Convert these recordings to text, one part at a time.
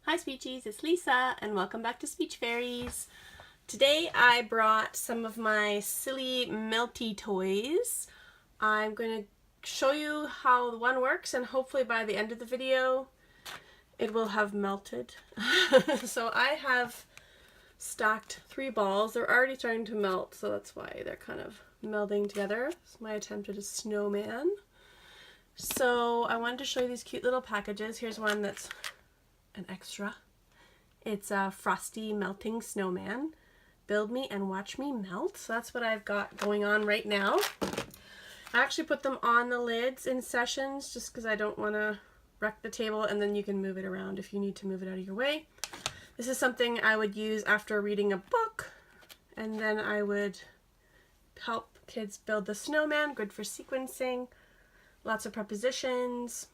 Hi Speechies, it's Lisa and welcome back to Speech Fairies. Today I brought some of my silly Melty toys. I'm going to show you how the one works and hopefully by the end of the video it will have melted. So I have stacked 3 balls. They're already starting to melt, so that's why they're kind of melding together. It's my attempt at a snowman. So I wanted to show you these cute little packages. Here's one that's an extra. It's a frosty melting snowman. Build me and watch me melt. So that's what I've got going on right now. I actually put them on the lids in sessions just because I don't want to wreck the table, and then you can move it around if you need to move it out of your way. This is something I would use after reading a book, and then I would help kids build the snowman. Good for sequencing. Lots of prepositions.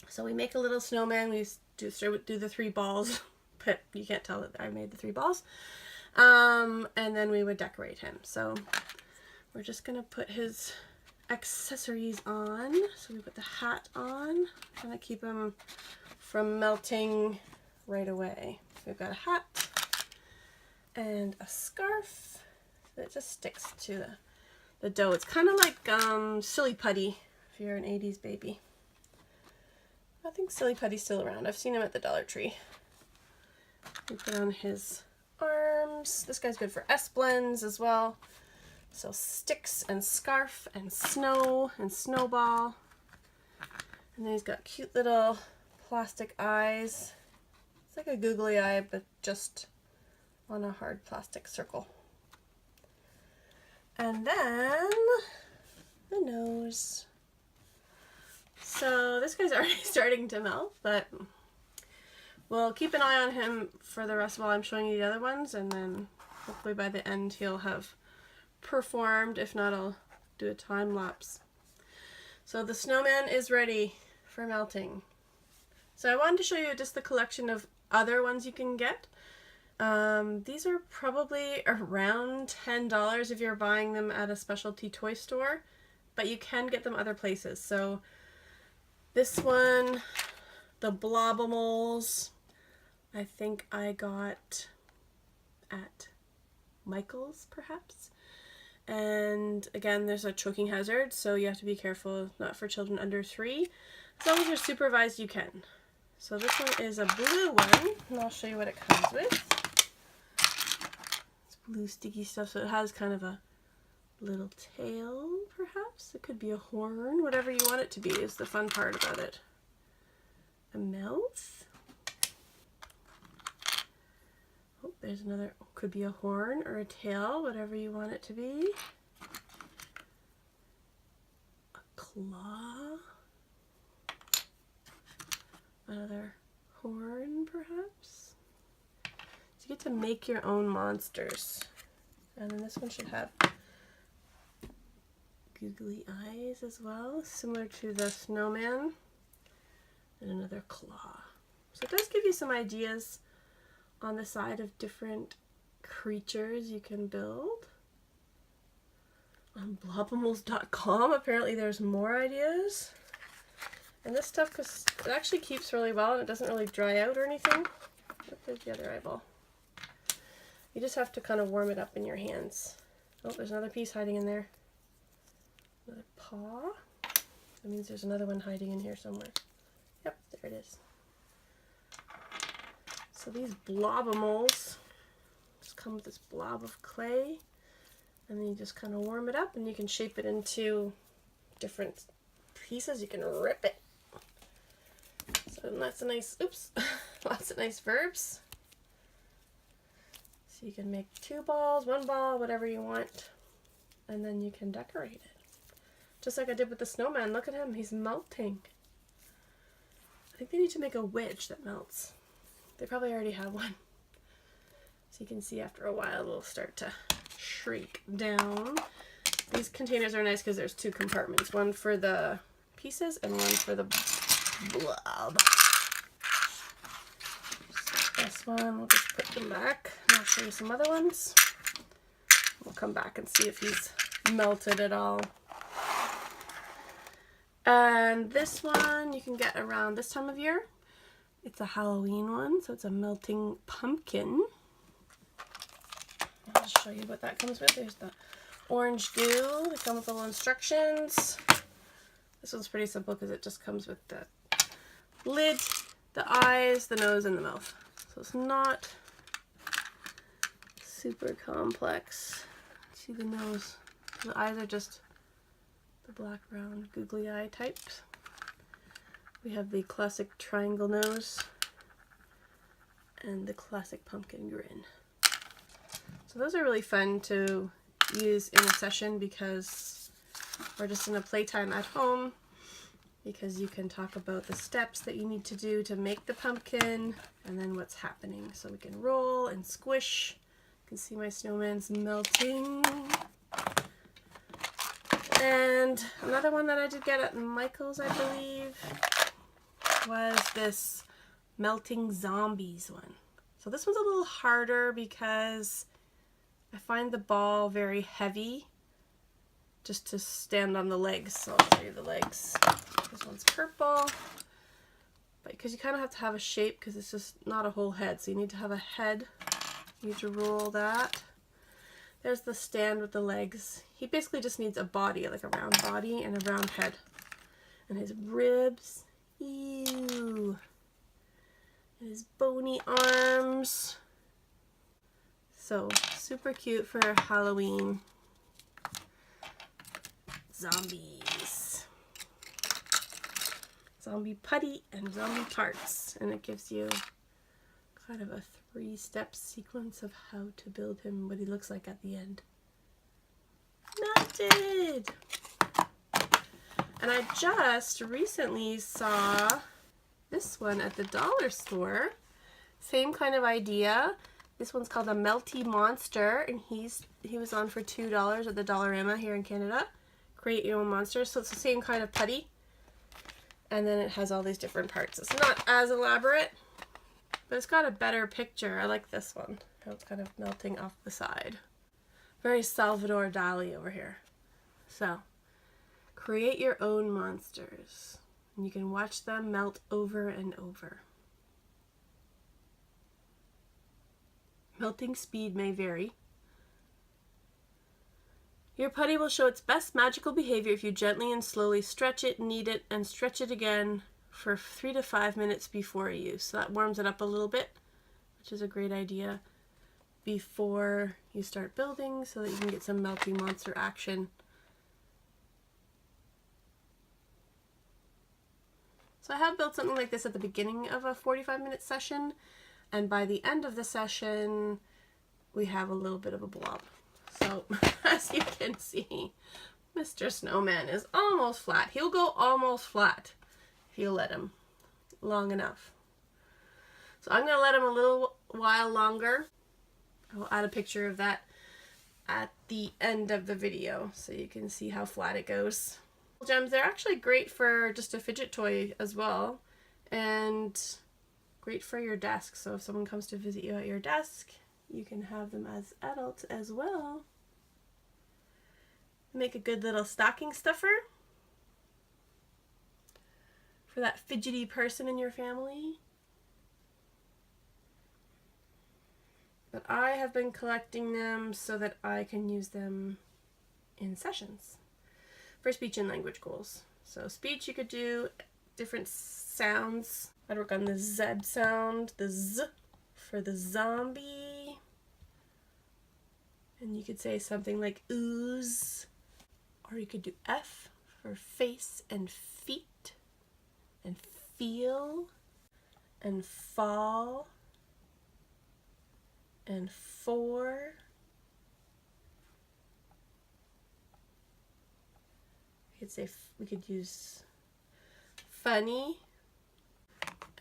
So we make a little snowman. We do the 3 balls, but you can't tell that I made the 3 balls. And then we would decorate him. So we're just gonna put his accessories on. So we put the hat on, trying to keep him from melting right away. So we've got a hat and a scarf that just sticks to the dough. It's kind of like Silly Putty if you're an 80s baby. I think Silly Putty's still around. I've seen him at the Dollar Tree. We put on his arms. This guy's good for S-blends as well. So sticks and scarf and snow and snowball. And then he's got cute little plastic eyes. It's like a googly eye, but just on a hard plastic circle. And then the nose. So this guy's already starting to melt, but we'll keep an eye on him for the rest while I'm showing you the other ones, and then hopefully by the end he'll have performed. If not, I'll do a time lapse. So the snowman is ready for melting. So I wanted to show you just the collection of other ones you can get. These are probably around $10 if you're buying them at a specialty toy store, but you can get them other places. So this one, the Blobimals, I think I got at Michael's perhaps. And again, there's a choking hazard, so you have to be careful. Not for children under 3. As long as you're supervised, you can. So this one is a blue one, and I'll show you what it comes with. It's blue sticky stuff, so it has kind of a little tail, perhaps. It could be a horn. Whatever you want it to be is the fun part about it. A mouth. Oh, there's another. Could be a horn or a tail, whatever you want it to be. A claw. Another horn, perhaps. So you get to make your own monsters. And then this one should have googly eyes as well, similar to the snowman, and another claw. So it does give you some ideas on the side of different creatures you can build. On blobimals.com apparently there's more ideas. And this stuff, because it actually keeps really well and it doesn't really dry out or anything. There's the other eyeball. You just have to kind of warm it up in your hands. Oh, there's another piece hiding in there. Another paw. That means there's another one hiding in here somewhere. Yep, there it is. So these Blobimals just come with this blob of clay, and then you just kind of warm it up and you can shape it into different pieces. You can rip it. So lots of nice, oops, lots of nice verbs. So you can make 2 balls, 1 ball, whatever you want, and then you can decorate it. Just like I did with the snowman. Look at him, he's melting. I think they need to make a witch that melts. They probably already have one. So you can see after a while it'll start to shrink down. These containers are nice because there's 2 compartments. One for the pieces and one for the blob. So this one, we'll just put them back. And I'll show you some other ones. We'll come back and see if he's melted at all. And this one you can get around this time of year. It's a Halloween one, so it's a melting pumpkin. I'll just show you what that comes with. There's the orange goo. They come with little instructions. This one's pretty simple because it just comes with the lid, the eyes, the nose, and the mouth. So it's not super complex. See the nose. The eyes are just the black, round, googly eye types. We have the classic triangle nose and the classic pumpkin grin. So those are really fun to use in a session because we're just in a playtime at home, because you can talk about the steps that you need to do to make the pumpkin and then what's happening. So we can roll and squish. You can see my snowman's melting. And another one that I did get at Michael's, I believe, was this melting zombies one. So this one's a little harder because I find the ball very heavy just to stand on the legs. So I'll show you the legs. This one's purple, but because you kind of have to have a shape because it's just not a whole head. So you need to have a head. You need to roll that. There's the stand with the legs. He basically just needs a body, like a round body and a round head. And his ribs, ew. And his bony arms. So super cute for Halloween. Zombies. Zombie putty and zombie parts. And it gives you kind of a 3-step sequence of how to build him, what he looks like at the end. Melted! And I just recently saw this one at the dollar store. Same kind of idea. This one's called a Melty Monster, and he was on for $2 at the Dollarama here in Canada. Create your own monster. So it's the same kind of putty. And then it has all these different parts. It's not as elaborate, but it's got a better picture. I like this one. How it's kind of melting off the side. Very Salvador Dali over here. So, create your own monsters. And you can watch them melt over and over. Melting speed may vary. Your putty will show its best magical behavior if you gently and slowly stretch it, knead it, and stretch it again for 3 to 5 minutes before use. So that warms it up a little bit, which is a great idea before you start building so that you can get some melty monster action. So I have built something like this at the beginning of a 45-minute session, and by the end of the session we have a little bit of a blob. So as you can see, Mr. Snowman is almost flat. He'll go almost flat if you let him long enough. So I'm going to let him a little while longer. I'll add a picture of that at the end of the video so you can see how flat it goes. Gems, they're actually great for just a fidget toy as well, and great for your desk. So if someone comes to visit you at your desk, you can have them as adults as well. Make a good little stocking stuffer for that fidgety person in your family. But I have been collecting them so that I can use them in sessions for speech and language goals. So speech, you could do different sounds. I'd work on the Z sound, the Z for the zombie. And you could say something like ooze. Or you could do F for face and feet. And feel. And fall. And for. We could use funny.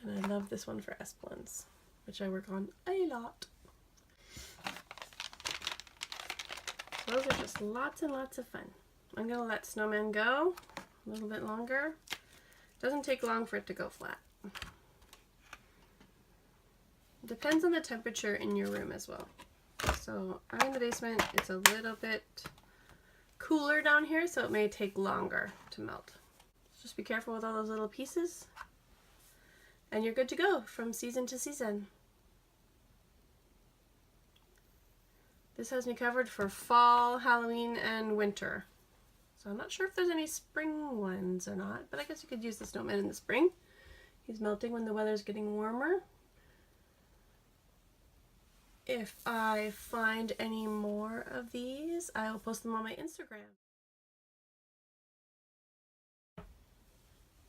And I love this one for Esplins, which I work on a lot. Those are just lots and lots of fun. I'm going to let Snowman go a little bit longer. Doesn't take long for it to go flat. Depends on the temperature in your room as well. So I'm in the basement. It's a little bit cooler down here, so it may take longer to melt. Just be careful with all those little pieces. and you're good to go from season to season. This has me covered for fall, Halloween, and winter. So I'm not sure if there's any spring ones or not, but I guess you could use the snowman in the spring. He's melting when the weather's getting warmer. If I find any more of these, I will post them on my Instagram.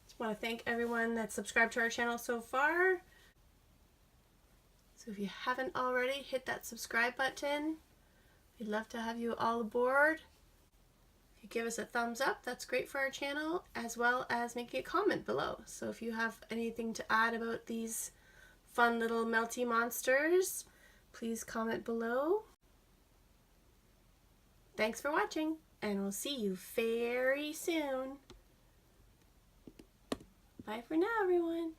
Just want to thank everyone that's subscribed to our channel so far. So if you haven't already, hit that subscribe button. We'd love to have you all aboard. If you give us a thumbs up, that's great for our channel, as well as making a comment below. So if you have anything to add about these fun little melty monsters, please comment below. Thanks for watching, and we'll see you very soon. Bye for now, everyone.